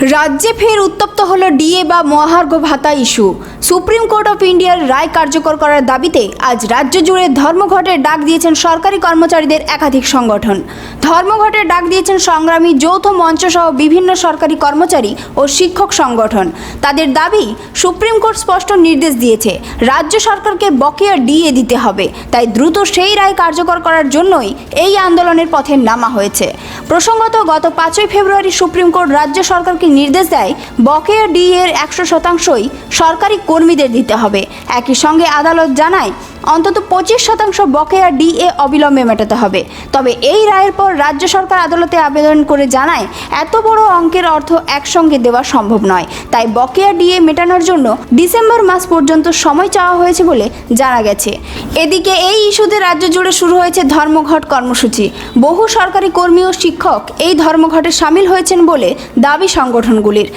রাজ্যে ফের উত্তপ্ত হলো ডিএ বা মহার্ঘ ভাতা ইস্যু। সুপ্রিম কোর্ট অফ ইন্ডিয়ার রায় কার্যকর করার দাবিতে আজ রাজ্য জুড়ে ধর্মঘটের ডাক দিয়েছেন সরকারি কর্মচারীদের একাধিক সংগঠন। ধর্মঘটের ডাক দিয়েছেন সংগ্রামী যৌথ মঞ্চ সহ বিভিন্ন সরকারি কর্মচারী ও শিক্ষক সংগঠন। তাদের দাবি, সুপ্রিম কোর্ট স্পষ্ট নির্দেশ দিয়েছে রাজ্য সরকারকে বকেয়া ডিএ দিতে হবে, তাই দ্রুত সেই রায় কার্যকর করার জন্যই এই আন্দোলনের পথে নামা হয়েছে। প্রসঙ্গত, গত 5ই ফেব্রুয়ারি সুপ্রিম কোর্ট রাজ্য সরকারকে নির্দেশ দেয় বকেয়া ডিএ এর 100% সরকারি কর্মীদের দিতে হবে। একই সঙ্গে আদালত জানায় অন্তত 25% বকেয়া ডিএ অবিলম্বে মেটাতে হবে। তবে এই রায়ের পর রাজ্য সরকার আদালতে আবেদন করে জানায় এত বড় অঙ্কের অর্থ একসঙ্গে দেওয়া সম্ভব নয়, তাই বকেয়া ডিএ মেটানোর জন্য ডিসেম্বর মাস পর্যন্ত সময় চাওয়া হয়েছে বলে জানা গেছে। এদিকে এই ইস্যুতে রাজ্য জুড়ে শুরু হয়েছে ধর্মঘট কর্মসূচি। বহু সরকারি কর্মী ও শিক্ষক এই ধর্মঘটে সামিল হয়েছেন বলে দাবি সংগঠনগুলির।